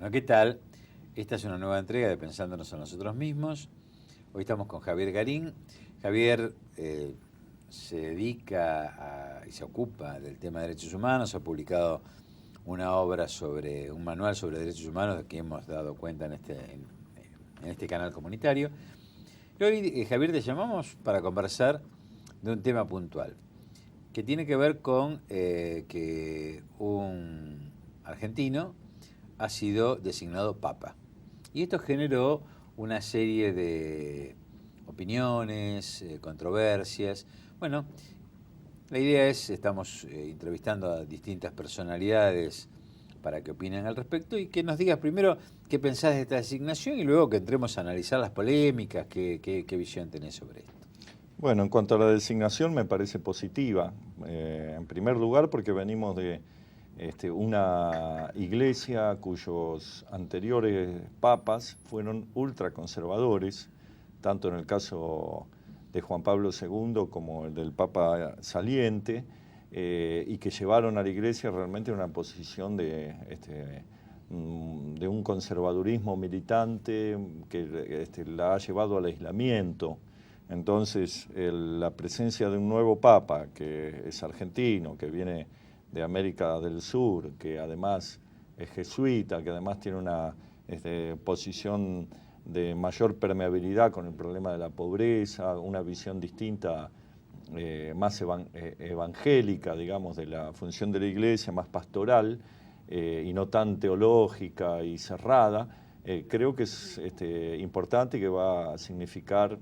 Bueno, ¿qué tal? Esta es una nueva entrega de Pensándonos a nosotros mismos. Hoy estamos con Javier Garín. Javier se dedica y se ocupa del tema de derechos humanos. Ha publicado una obra sobre un manual sobre derechos humanos de que hemos dado cuenta en este canal comunitario. Y hoy, Javier, te llamamos para conversar de un tema puntual que tiene que ver con que un argentino ha sido designado papa. Y esto generó una serie de opiniones, controversias. Bueno, la idea es, estamos entrevistando a distintas personalidades para que opinen al respecto y que nos digas primero qué pensás de esta designación y luego que entremos a analizar las polémicas, qué visión tenés sobre esto. Bueno, en cuanto a la designación me parece positiva. En primer lugar porque venimos de una iglesia cuyos anteriores papas fueron ultraconservadores, tanto en el caso de Juan Pablo II como el del Papa saliente, y que llevaron a la iglesia realmente a una posición de un conservadurismo militante que la ha llevado al aislamiento. Entonces, la presencia de un nuevo papa, que es argentino, que viene de América del Sur, que además es jesuita, que además tiene una posición de mayor permeabilidad con el problema de la pobreza, una visión distinta, más evangélica, digamos, de la función de la iglesia, más pastoral, y no tan teológica y cerrada, creo que es importante y que va a significar,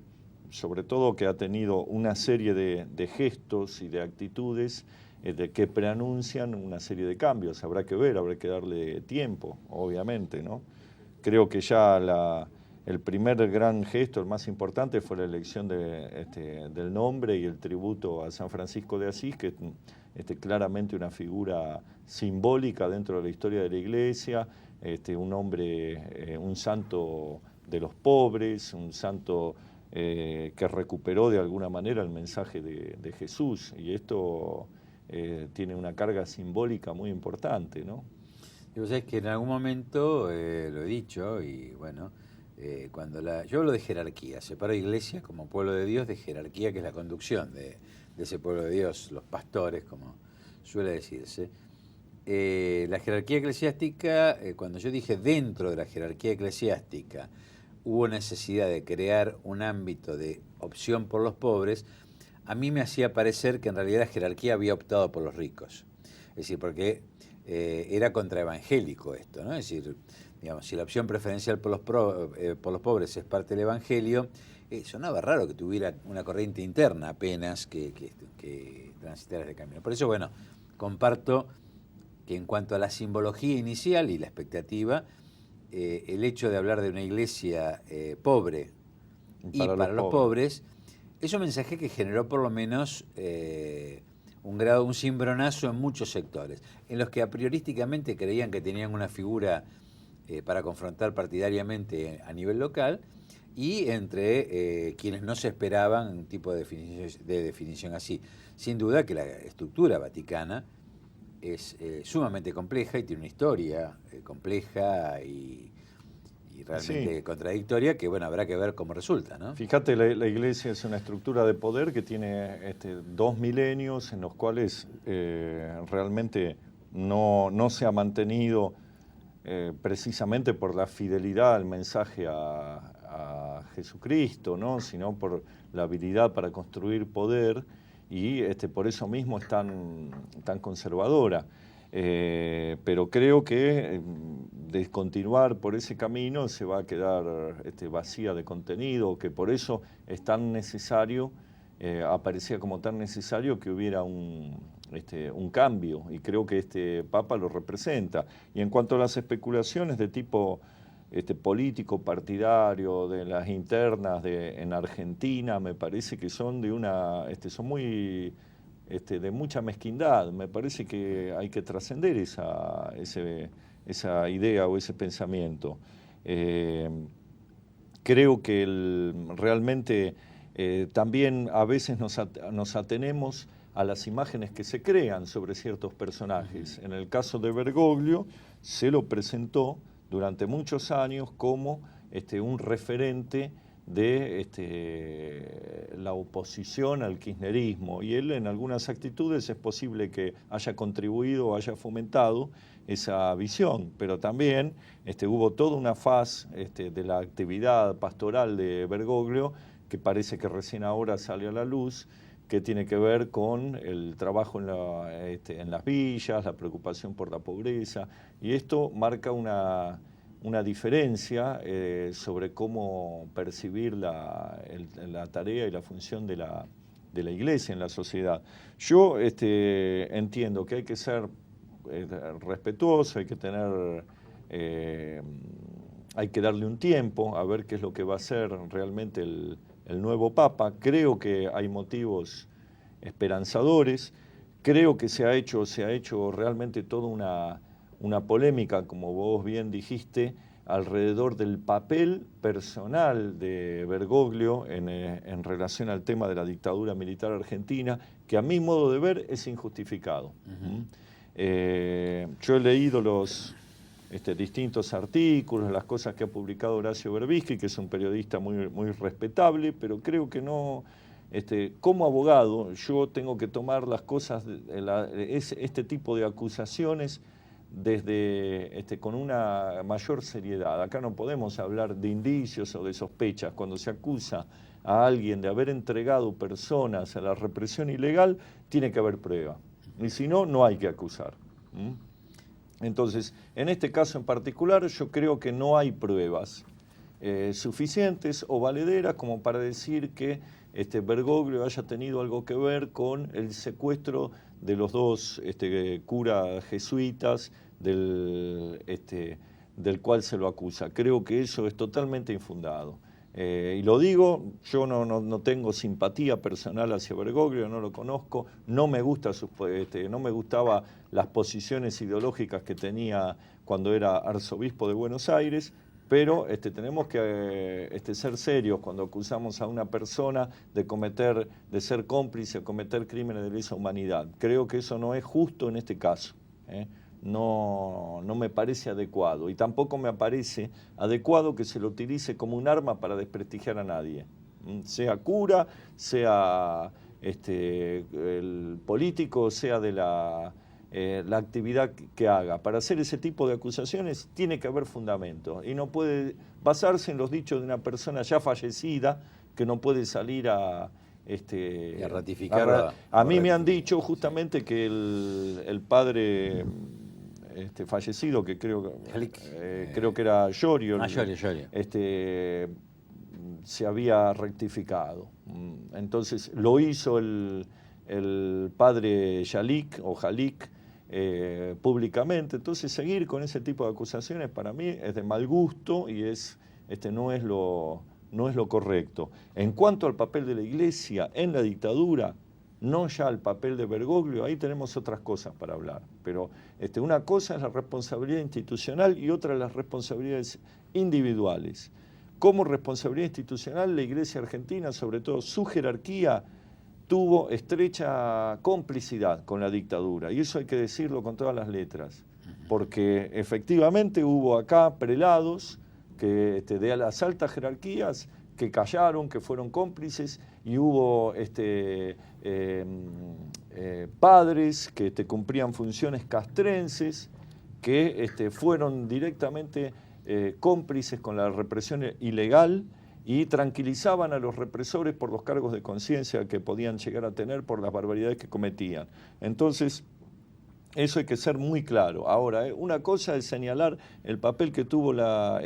sobre todo, que ha tenido una serie de gestos y de actitudes que preanuncian una serie de cambios. Habrá que ver, habrá que darle tiempo, obviamente, ¿no? Creo que ya el primer gran gesto, el más importante, fue la elección del nombre y el tributo a San Francisco de Asís, que es claramente una figura simbólica dentro de la historia de la Iglesia, un hombre, un santo de los pobres, un santo que recuperó de alguna manera el mensaje de Jesús, y esto tiene una carga simbólica muy importante, ¿no? Y vos sabés que en algún momento, lo he dicho, y bueno, yo hablo de jerarquía, separo iglesia como pueblo de Dios de jerarquía, que es la conducción de ese pueblo de Dios, los pastores, como suele decirse. La jerarquía eclesiástica, cuando yo dije dentro de la jerarquía eclesiástica hubo necesidad de crear un ámbito de opción por los pobres, a mí me hacía parecer que en realidad la jerarquía había optado por los ricos. Es decir, porque era contraevangélico esto, ¿no? Es decir, digamos, si la opción preferencial por los pobres es parte del evangelio, sonaba raro que tuviera una corriente interna apenas que transitara ese camino. Por eso, bueno, comparto que en cuanto a la simbología inicial y la expectativa, el hecho de hablar de una iglesia pobre y para los pobres es un mensaje que generó por lo menos un cimbronazo en muchos sectores, en los que a priorísticamente creían que tenían una figura para confrontar partidariamente a nivel local, y entre quienes no se esperaban un tipo de definición así. Sin duda que la estructura vaticana es sumamente compleja y tiene una historia compleja y realmente Sí. contradictoria, que bueno, habrá que ver cómo resulta, ¿no? Fíjate, la iglesia es una estructura de poder que tiene 2 milenios en los cuales realmente no se ha mantenido, precisamente por la fidelidad al mensaje a Jesucristo, ¿no? Sino por la habilidad para construir poder, y por eso mismo es tan conservadora. Pero creo que de continuar por ese camino se va a quedar vacía de contenido, que por eso es tan necesario, aparecía como tan necesario que hubiera un cambio, y creo que este Papa lo representa. Y en cuanto a las especulaciones de tipo político, partidario, de las internas en Argentina, me parece que son son muy de mucha mezquindad. Me parece que hay que trascender esa idea o ese pensamiento. Creo que realmente también a veces nos atenemos a las imágenes que se crean sobre ciertos personajes. En el caso de Bergoglio, se lo presentó durante muchos años como un referente de la oposición al kirchnerismo, y él en algunas actitudes es posible que haya contribuido o haya fomentado esa visión, pero también hubo toda una faz de la actividad pastoral de Bergoglio que parece que recién ahora sale a la luz, que tiene que ver con el trabajo en las villas, la preocupación por la pobreza, y esto marca una diferencia sobre cómo percibir la tarea y la función de la Iglesia en la sociedad. Yo entiendo que hay que ser respetuoso, hay que tener... hay que darle un tiempo a ver qué es lo que va a hacer realmente el nuevo Papa. Creo que hay motivos esperanzadores. Creo que se ha hecho realmente toda una polémica, como vos bien dijiste, alrededor del papel personal de Bergoglio en relación al tema de la dictadura militar argentina, que a mi modo de ver es injustificado. Yo he leído los distintos artículos, las cosas que ha publicado Horacio Berbisky, que es un periodista muy, muy respetable, pero creo que no... como abogado, yo tengo que tomar las cosas, este tipo de acusaciones con una mayor seriedad. Acá no podemos hablar de indicios o de sospechas. Cuando se acusa a alguien de haber entregado personas a la represión ilegal, tiene que haber prueba. Y si no, no hay que acusar. Entonces, en este caso en particular, yo creo que no hay pruebas suficientes o valederas como para decir que Bergoglio haya tenido algo que ver con el secuestro de los dos curas jesuitas del cual se lo acusa. Creo que eso es totalmente infundado. Y lo digo, yo no tengo simpatía personal hacia Bergoglio, no lo conozco, no me gustaba las posiciones ideológicas que tenía cuando era arzobispo de Buenos Aires, pero tenemos que ser serios cuando acusamos a una persona de ser cómplice o cometer crímenes de lesa humanidad. Creo que eso no es justo en este caso. No me parece adecuado, y tampoco me parece adecuado que se lo utilice como un arma para desprestigiar a nadie, sea cura, sea el político, sea de la actividad que haga. Para hacer ese tipo de acusaciones tiene que haber fundamento, y no puede basarse en los dichos de una persona ya fallecida que no puede salir a ratificarlo. A mí me han dicho justamente que el padre fallecido, que creo que era Llorio, se había rectificado. Entonces lo hizo el padre Jalik públicamente. Entonces seguir con ese tipo de acusaciones para mí es de mal gusto y no es lo correcto. En cuanto al papel de la Iglesia en la dictadura, no ya el papel de Bergoglio, ahí tenemos otras cosas para hablar. Pero una cosa es la responsabilidad institucional y otra las responsabilidades individuales. Como responsabilidad institucional, la Iglesia argentina, sobre todo su jerarquía, tuvo estrecha complicidad con la dictadura, y eso hay que decirlo con todas las letras, porque efectivamente hubo acá prelados que de las altas jerarquías que callaron, que fueron cómplices, y hubo padres que cumplían funciones castrenses, que fueron directamente cómplices con la represión ilegal y tranquilizaban a los represores por los cargos de conciencia que podían llegar a tener por las barbaridades que cometían. Entonces, eso hay que ser muy claro. Ahora, una cosa es señalar el papel que tuvo la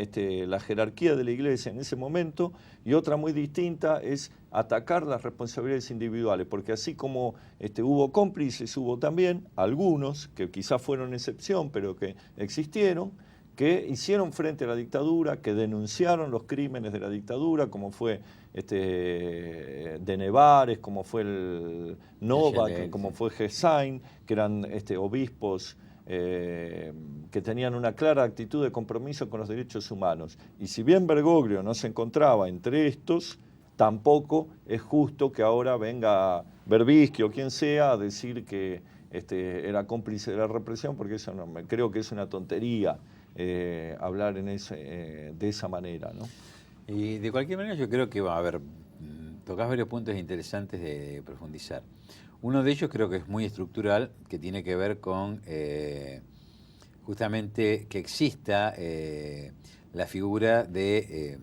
jerarquía de la Iglesia en ese momento, y otra muy distinta es atacar las responsabilidades individuales, porque así como hubo cómplices, hubo también algunos, que quizás fueron excepción, pero que existieron, que hicieron frente a la dictadura, que denunciaron los crímenes de la dictadura, como fue de Nevares, como fue el Novak, como fue Gesain, que eran obispos que tenían una clara actitud de compromiso con los derechos humanos. Y si bien Bergoglio no se encontraba entre estos, tampoco es justo que ahora venga Berbisky o quien sea a decir que era cómplice de la represión, porque eso creo que es una tontería. hablar de esa manera, ¿no? Y de cualquier manera yo creo que va a haber, tocás varios puntos interesantes de profundizar. Uno de ellos creo que es muy estructural, que tiene que ver con justamente que exista la figura de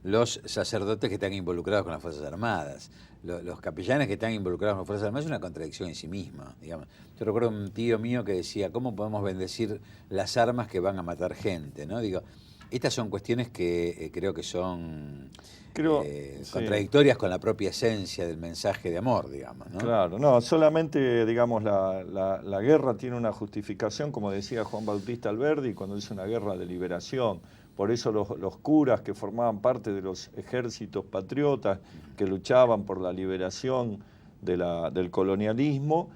los sacerdotes que están involucrados con las Fuerzas Armadas. Los capellanes que están involucrados con las Fuerzas Armadas es una contradicción en sí misma, digamos. Yo recuerdo un tío mío que decía, ¿cómo podemos bendecir las armas que van a matar gente? ¿No? Digo, estas son cuestiones que creo que son contradictorias con la propia esencia del mensaje de amor, digamos, ¿no? Claro, no, solamente, digamos, la guerra tiene una justificación, como decía Juan Bautista Alberdi, cuando dice una guerra de liberación. Por eso los curas que formaban parte de los ejércitos patriotas que luchaban por la liberación del colonialismo,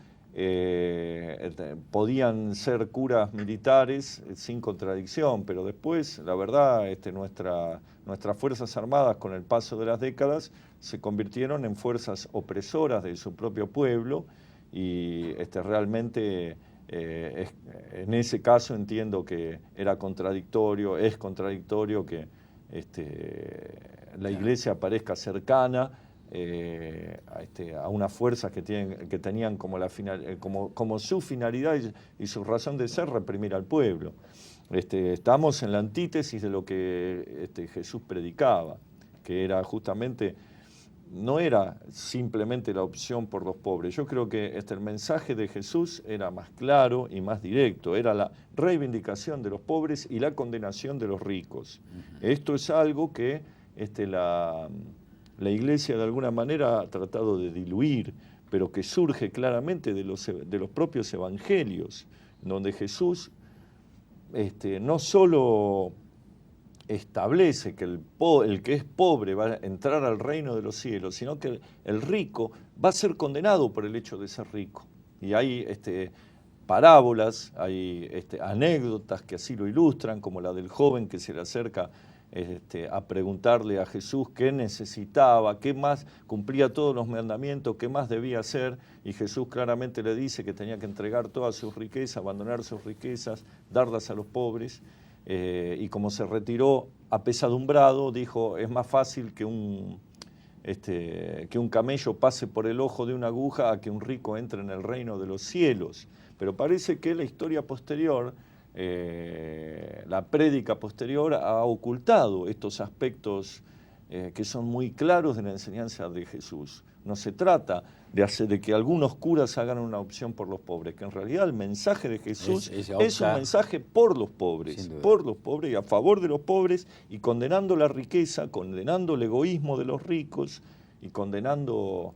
podían ser curas militares sin contradicción, pero después, la verdad, nuestras Fuerzas Armadas, con el paso de las décadas, se convirtieron en fuerzas opresoras de su propio pueblo y realmente en ese caso entiendo que era contradictorio, es contradictorio que la Iglesia parezca cercana a unas fuerzas que tenían como su finalidad y su razón de ser reprimir al pueblo. Estamos en la antítesis de lo que Jesús predicaba, que era justamente, no era simplemente la opción por los pobres. Yo creo que el mensaje de Jesús era más claro y más directo, era la reivindicación de los pobres y la condenación de los ricos. Esto es algo que la Iglesia de alguna manera ha tratado de diluir, pero que surge claramente de los propios evangelios, donde Jesús no solo establece que el que es pobre va a entrar al reino de los cielos, sino que el rico va a ser condenado por el hecho de ser rico. Y hay parábolas, hay anécdotas que así lo ilustran, como la del joven que se le acerca a preguntarle a Jesús qué necesitaba, qué más, cumplía todos los mandamientos, qué más debía hacer, y Jesús claramente le dice que tenía que entregar todas sus riquezas, abandonar sus riquezas, darlas a los pobres, y como se retiró apesadumbrado, dijo, es más fácil que un camello pase por el ojo de una aguja a que un rico entre en el reino de los cielos. Pero parece que la historia posterior, la prédica posterior, ha ocultado estos aspectos que son muy claros de la enseñanza de Jesús. No se trata de que algunos curas hagan una opción por los pobres, que en realidad el mensaje de Jesús es un mensaje por los pobres y a favor de los pobres, y condenando la riqueza, condenando el egoísmo de los ricos y condenando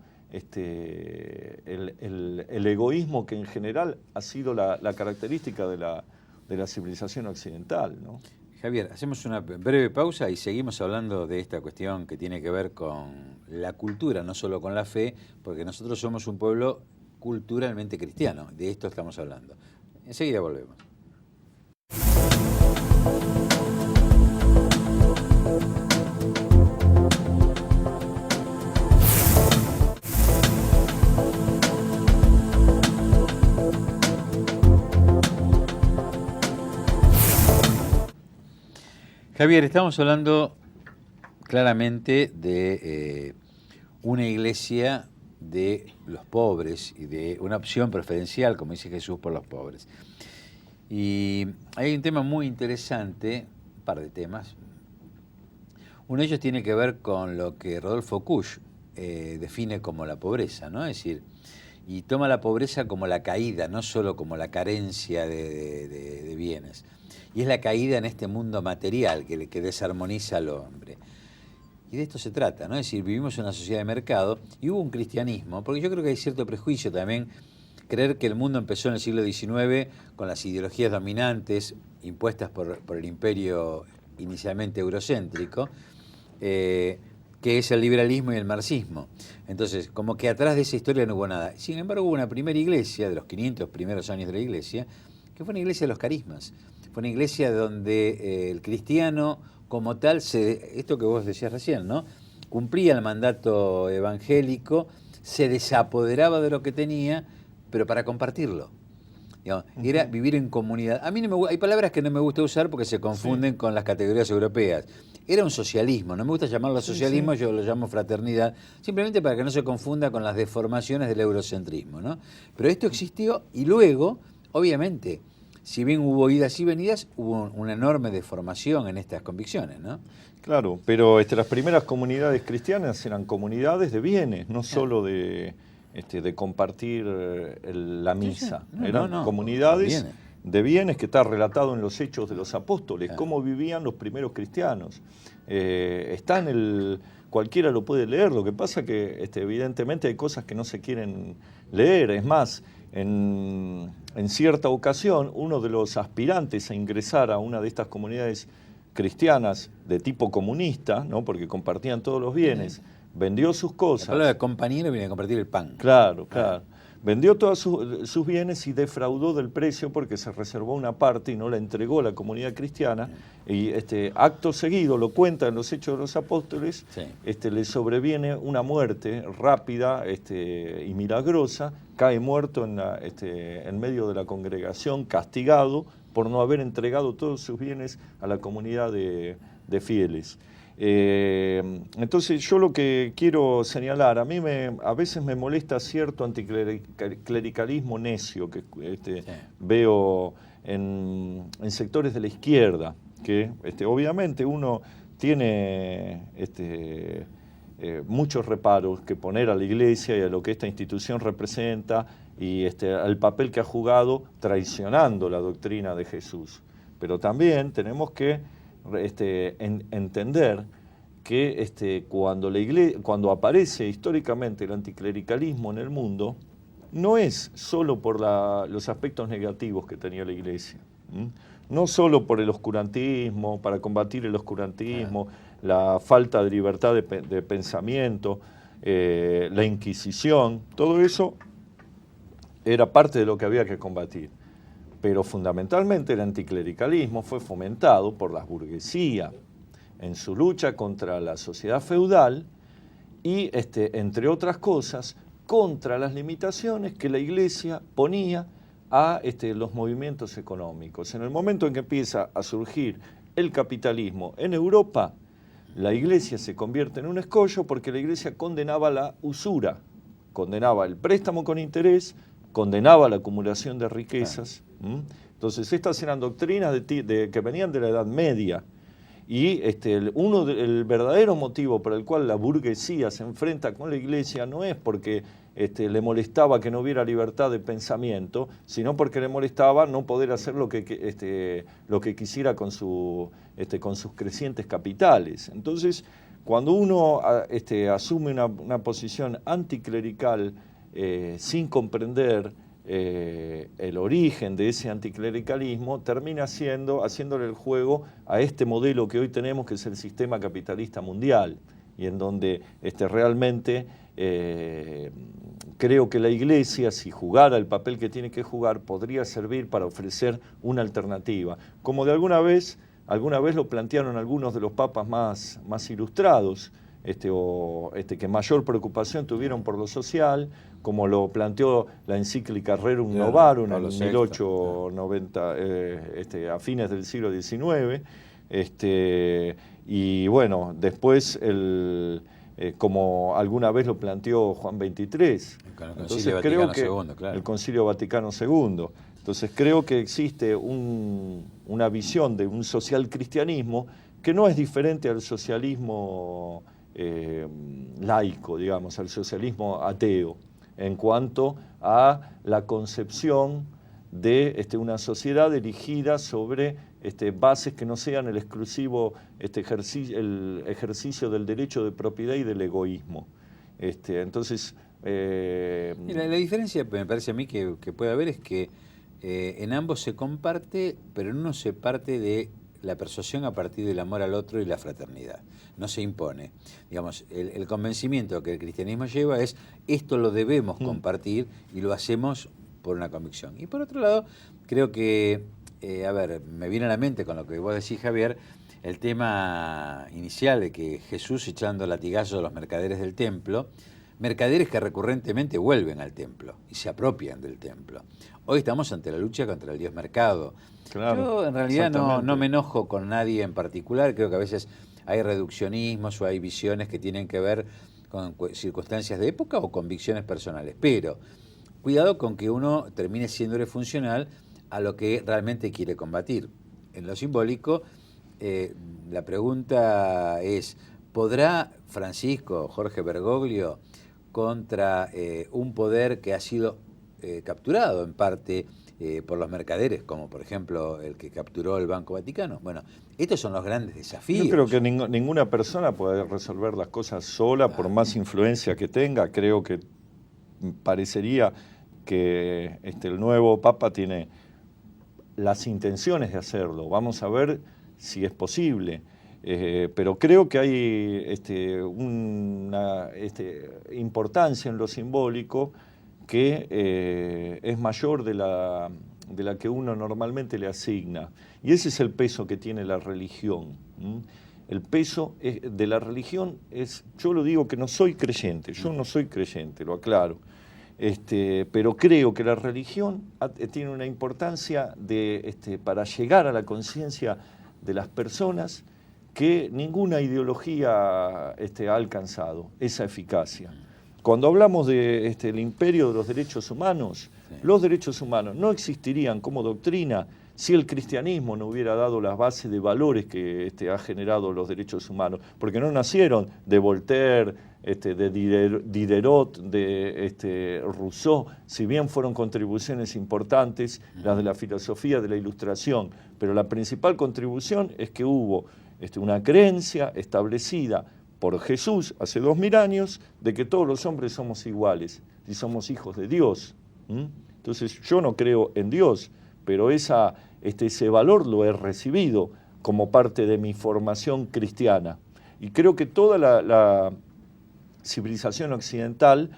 el egoísmo que en general ha sido la característica de la civilización occidental, ¿no? Javier, hacemos una breve pausa y seguimos hablando de esta cuestión que tiene que ver con la cultura, no solo con la fe, porque nosotros somos un pueblo culturalmente cristiano, de esto estamos hablando. Enseguida volvemos. Javier, estamos hablando claramente de una iglesia de los pobres y de una opción preferencial, como dice Jesús, por los pobres. Y hay un tema muy interesante, un par de temas. Uno de ellos tiene que ver con lo que Rodolfo Kusch define como la pobreza, ¿no? Es decir, y toma la pobreza como la caída, no solo como la carencia de bienes. Y es la caída en este mundo material que desarmoniza al hombre. Y de esto se trata, ¿no? Es decir, vivimos en una sociedad de mercado y hubo un cristianismo, porque yo creo que hay cierto prejuicio también, creer que el mundo empezó en el siglo XIX con las ideologías dominantes impuestas por el imperio inicialmente eurocéntrico, que es el liberalismo y el marxismo. Entonces, como que atrás de esa historia no hubo nada. Sin embargo, hubo una primera iglesia, de los 500 primeros años de la iglesia, que fue una iglesia de los carismas. Fue una iglesia donde el cristiano como tal, esto que vos decías recién, ¿no? Cumplía el mandato evangélico, se desapoderaba de lo que tenía, pero para compartirlo. digamos, era vivir en comunidad. A mí no hay palabras que no me gusta usar porque se confunden con las categorías europeas. Era un socialismo, no me gusta llamarlo socialismo, yo lo llamo fraternidad, simplemente para que no se confunda con las deformaciones del eurocentrismo, ¿no? Pero esto existió y luego, obviamente, si bien hubo idas y venidas, hubo una enorme deformación en estas convicciones, ¿no? Claro, pero las primeras comunidades cristianas eran comunidades de bienes, no solo de compartir la misa. Eran comunidades de bienes que está relatado en los Hechos de los Apóstoles, cómo vivían los primeros cristianos. Está en cualquiera lo puede leer, lo que pasa que evidentemente hay cosas que no se quieren leer. Es más, en cierta ocasión, uno de los aspirantes a ingresar a una de estas comunidades cristianas de tipo comunista, ¿no? Porque compartían todos los bienes, vendió sus cosas. La palabra compañero viene a compartir el pan. Claro. Vendió todos sus bienes y defraudó del precio porque se reservó una parte y no la entregó a la comunidad cristiana. Y acto seguido, lo cuenta en los Hechos de los Apóstoles, le sobreviene una muerte rápida y milagrosa, cae muerto en medio de la congregación, castigado por no haber entregado todos sus bienes a la comunidad de fieles. Entonces yo lo que quiero señalar, a veces me molesta cierto anticlericalismo necio que veo en sectores de la izquierda, que obviamente uno tiene muchos reparos que poner a la Iglesia y a lo que esta institución representa y al papel que ha jugado traicionando la doctrina de Jesús. Pero también tenemos que entender que cuando aparece históricamente el anticlericalismo en el mundo, no es solo por los aspectos negativos que tenía la Iglesia, no solo por el oscurantismo, para combatir el oscurantismo, la falta de libertad de pensamiento, la Inquisición, todo eso era parte de lo que había que combatir. Pero fundamentalmente el anticlericalismo fue fomentado por la burguesía en su lucha contra la sociedad feudal y, entre otras cosas, contra las limitaciones que la Iglesia ponía a los movimientos económicos. En el momento en que empieza a surgir el capitalismo en Europa, la Iglesia se convierte en un escollo porque la Iglesia condenaba la usura, condenaba el préstamo con interés, condenaba la acumulación de riquezas. Entonces estas eran doctrinas que venían de la Edad Media y el verdadero motivo por el cual la burguesía se enfrenta con la Iglesia no es porque le molestaba que no hubiera libertad de pensamiento, sino porque le molestaba no poder hacer lo que quisiera con sus crecientes capitales. Entonces, cuando uno asume una posición anticlerical sin comprender el origen de ese anticlericalismo, termina haciéndole el juego a este modelo que hoy tenemos, que es el sistema capitalista mundial, y en donde realmente creo que la Iglesia, si jugara el papel que tiene que jugar, podría servir para ofrecer una alternativa, como de alguna vez lo plantearon algunos de los papas más ilustrados, que mayor preocupación tuvieron por lo social, como lo planteó la encíclica Rerum Novarum en 1890, a fines del siglo XIX, y bueno, después como alguna vez lo planteó Juan XXIII. Entonces creo que el Concilio Vaticano II. Entonces creo que existe una visión de un social cristianismo que no es diferente al socialismo laico, digamos, al socialismo ateo, en cuanto a la concepción de una sociedad erigida sobre bases que no sean el exclusivo el ejercicio del derecho de propiedad y del egoísmo. Entonces... Mira, la diferencia me parece a mí que puede haber es que en ambos se comparte, pero en uno se parte de la persuasión a partir del amor al otro y la fraternidad. No se impone. Digamos, el convencimiento que el cristianismo lleva es esto lo debemos compartir y lo hacemos por una convicción. Y por otro lado, creo que, me viene a la mente con lo que vos decís, Javier, el tema inicial de que Jesús echando latigazos a los mercaderes del templo, mercaderes que recurrentemente vuelven al templo y se apropian del templo. Hoy estamos ante la lucha contra el dios mercado. Claro, Yo en realidad no exactamente. me enojo con nadie en particular, creo que a veces hay reduccionismos o hay visiones que tienen que ver con circunstancias de época o convicciones personales, pero cuidado con que uno termine siéndole funcional a lo que realmente quiere combatir. En lo simbólico, la pregunta es, ¿podrá Francisco, Jorge Bergoglio, contra un poder que ha sido capturado en parte por los mercaderes, como por ejemplo el que capturó el Banco Vaticano? Bueno, estos son los grandes desafíos. Yo creo que ninguna persona puede resolver las cosas sola, por más influencia que tenga. Creo que parecería que el nuevo Papa tiene las intenciones de hacerlo. Vamos a ver si es posible. Pero creo que hay una importancia en lo simbólico que es mayor de la que uno normalmente le asigna. Y ese es el peso que tiene la religión. El peso de la religión es, yo lo digo que no soy creyente, yo no soy creyente, lo aclaro. Pero creo que la religión tiene una importancia para llegar a la conciencia de las personas que ninguna ideología ha alcanzado esa eficacia. Cuando hablamos del imperio de los derechos humanos, los derechos humanos no existirían como doctrina si el cristianismo no hubiera dado las bases de valores que ha generado los derechos humanos, porque no nacieron de Voltaire, de Diderot, de Rousseau, si bien fueron contribuciones importantes las de la filosofía de la Ilustración, pero la principal contribución es que hubo una creencia establecida por Jesús hace 2000 años de que todos los hombres somos iguales y somos hijos de Dios. Entonces yo no creo en Dios, pero ese valor lo he recibido como parte de mi formación cristiana. Y creo que toda la civilización occidental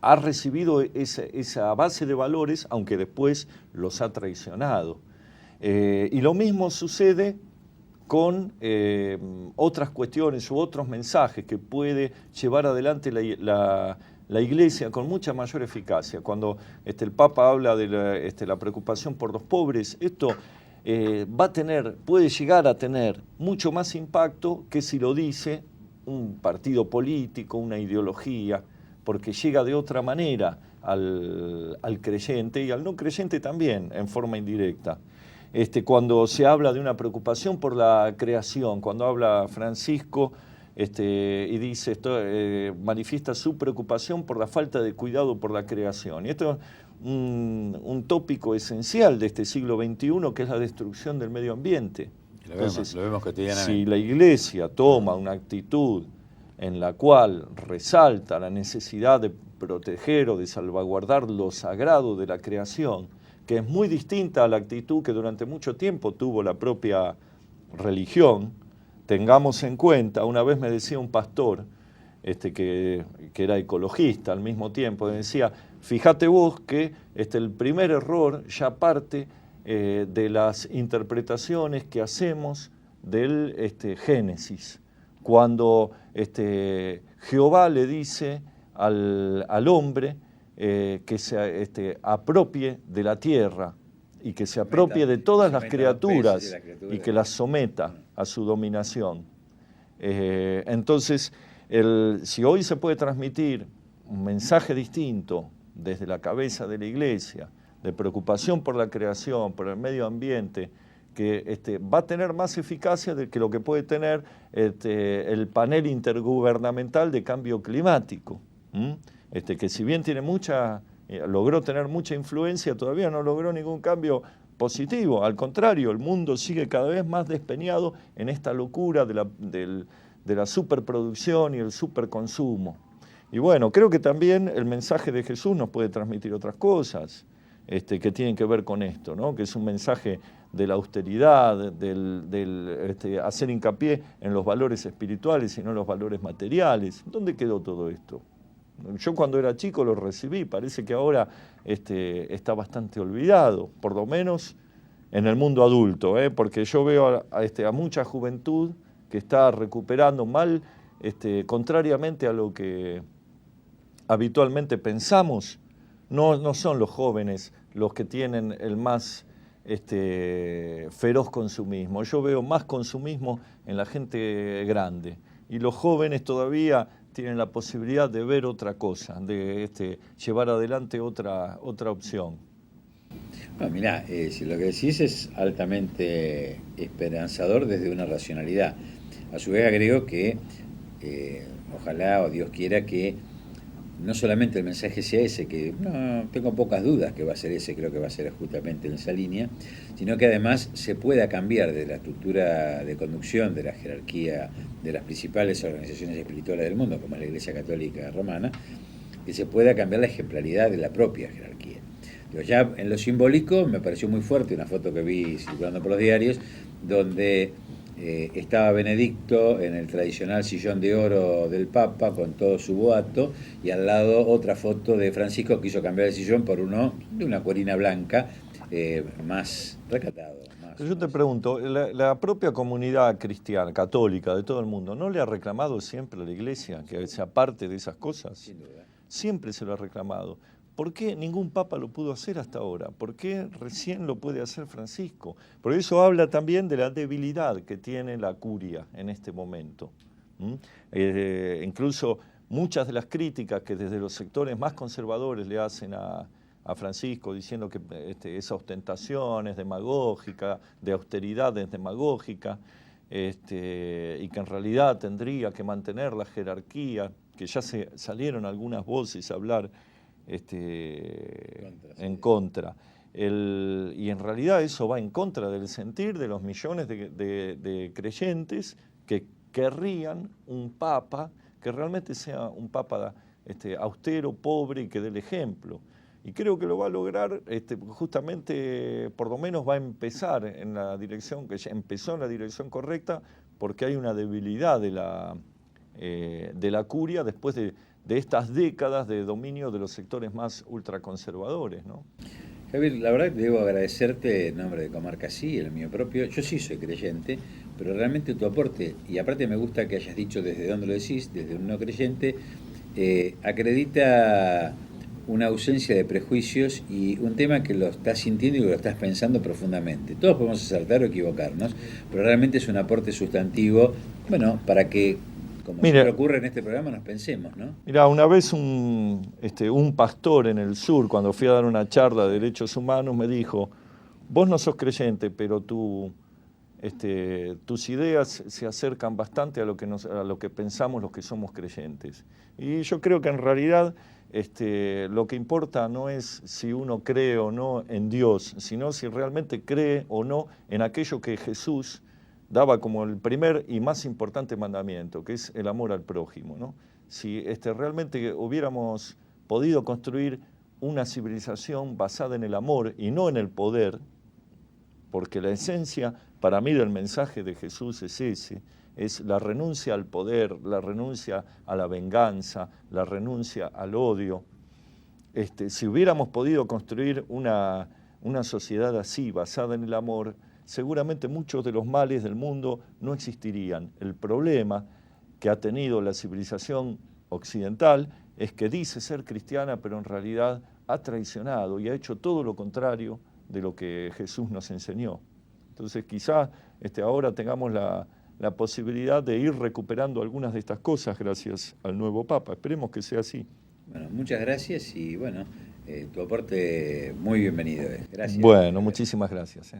ha recibido esa base de valores, aunque después los ha traicionado. Y lo mismo sucede con otras cuestiones u otros mensajes que puede llevar adelante la Iglesia con mucha mayor eficacia. Cuando el Papa habla de la preocupación por los pobres, esto puede llegar a tener mucho más impacto que si lo dice un partido político, una ideología, porque llega de otra manera al creyente y al no creyente también, en forma indirecta. Cuando se habla de una preocupación por la creación, cuando habla Francisco y dice manifiesta su preocupación por la falta de cuidado por la creación. Y esto es un tópico esencial de este siglo XXI, que es la destrucción del medio ambiente. Entonces, lo vemos cotidianamente. Si la Iglesia toma una actitud en la cual resalta la necesidad de proteger o de salvaguardar lo sagrado de la creación, que es muy distinta a la actitud que durante mucho tiempo tuvo la propia religión, tengamos en cuenta, una vez me decía un pastor que era ecologista al mismo tiempo, decía, fíjate vos que el primer error ya parte de las interpretaciones que hacemos del Génesis, cuando Jehová le dice al hombre que se apropie de la tierra y que se apropie de todas las criaturas y que las someta a su dominación. Entonces, si hoy se puede transmitir un mensaje distinto desde la cabeza de la Iglesia, de preocupación por la creación, por el medio ambiente, que va a tener más eficacia de que lo que puede tener el panel intergubernamental de cambio climático, que si bien tiene logró tener mucha influencia, todavía no logró ningún cambio positivo. Al contrario, el mundo sigue cada vez más despeñado en esta locura de la superproducción y el superconsumo. Y bueno, creo que también el mensaje de Jesús nos puede transmitir otras cosas que tienen que ver con esto, ¿no? Que es un mensaje de la austeridad, del hacer hincapié en los valores espirituales y no en los valores materiales. ¿Dónde quedó todo esto? Yo cuando era chico lo recibí, parece que ahora está bastante olvidado, por lo menos en el mundo adulto, porque yo veo a mucha juventud que está recuperando mal contrariamente a lo que habitualmente pensamos, no son los jóvenes los que tienen el más feroz consumismo. Yo veo más consumismo en la gente grande, y los jóvenes todavía tienen la posibilidad de ver otra cosa, de llevar adelante otra opción. No, mirá, si lo que decís es altamente esperanzador desde una racionalidad. A su vez agrego que ojalá o Dios quiera que no solamente el mensaje sea ese, que no tengo pocas dudas que va a ser ese, creo que va a ser justamente en esa línea, sino que además se pueda cambiar de la estructura de conducción, de la jerarquía de las principales organizaciones espirituales del mundo, como es la Iglesia Católica Romana, que se pueda cambiar la ejemplaridad de la propia jerarquía. Ya en lo simbólico me pareció muy fuerte una foto que vi circulando por los diarios, donde estaba Benedicto en el tradicional sillón de oro del Papa con todo su boato, y al lado otra foto de Francisco, que hizo cambiar el sillón por uno de una cuerina blanca, más recatado. Yo te pregunto, la propia comunidad cristiana, católica de todo el mundo, ¿no le ha reclamado siempre a la Iglesia que se aparte de esas cosas? Sin duda. Siempre se lo ha reclamado. ¿Por qué ningún papa lo pudo hacer hasta ahora? ¿Por qué recién lo puede hacer Francisco? Por eso habla también de la debilidad que tiene la curia en este momento. Incluso muchas de las críticas que desde los sectores más conservadores le hacen a Francisco, diciendo que esa ostentación es demagógica, de austeridad es demagógica, y que en realidad tendría que mantener la jerarquía, que ya salieron algunas voces a hablar en contra. Y en realidad eso va en contra del sentir de los millones de creyentes que querrían un papa que realmente sea un papa austero, pobre y que dé el ejemplo. Y creo que lo va a lograr, justamente, por lo menos va a empezar en la dirección, que ya empezó en la dirección correcta, porque hay una debilidad de la curia después de estas décadas de dominio de los sectores más ultraconservadores, ¿no? Javier, la verdad que debo agradecerte en nombre de Comarca Sí, el mío propio. Yo sí soy creyente, pero realmente tu aporte, y aparte me gusta que hayas dicho desde dónde lo decís, desde un no creyente, acredita una ausencia de prejuicios y un tema que lo estás sintiendo y que lo estás pensando profundamente. Todos podemos acertar o equivocarnos, pero realmente es un aporte sustantivo, bueno, para que, como siempre ocurre en este programa, nos pensemos, ¿no? Mira, una vez un pastor en el sur, cuando fui a dar una charla de derechos humanos, me dijo: vos no sos creyente, pero tus ideas se acercan bastante a lo que pensamos los que somos creyentes. Y yo creo que en realidad lo que importa no es si uno cree o no en Dios, sino si realmente cree o no en aquello que Jesús daba como el primer y más importante mandamiento, que es el amor al prójimo, ¿no? Si realmente hubiéramos podido construir una civilización basada en el amor y no en el poder, porque la esencia para mí del mensaje de Jesús es ese, es la renuncia al poder, la renuncia a la venganza, la renuncia al odio. Si hubiéramos podido construir una sociedad así, basada en el amor, seguramente muchos de los males del mundo no existirían. El problema que ha tenido la civilización occidental es que dice ser cristiana, pero en realidad ha traicionado y ha hecho todo lo contrario de lo que Jesús nos enseñó. Entonces quizá ahora tengamos la posibilidad de ir recuperando algunas de estas cosas gracias al nuevo Papa. Esperemos que sea así. Bueno, muchas gracias y bueno, tu aporte muy bienvenido. Gracias. Bueno, muchísimas gracias.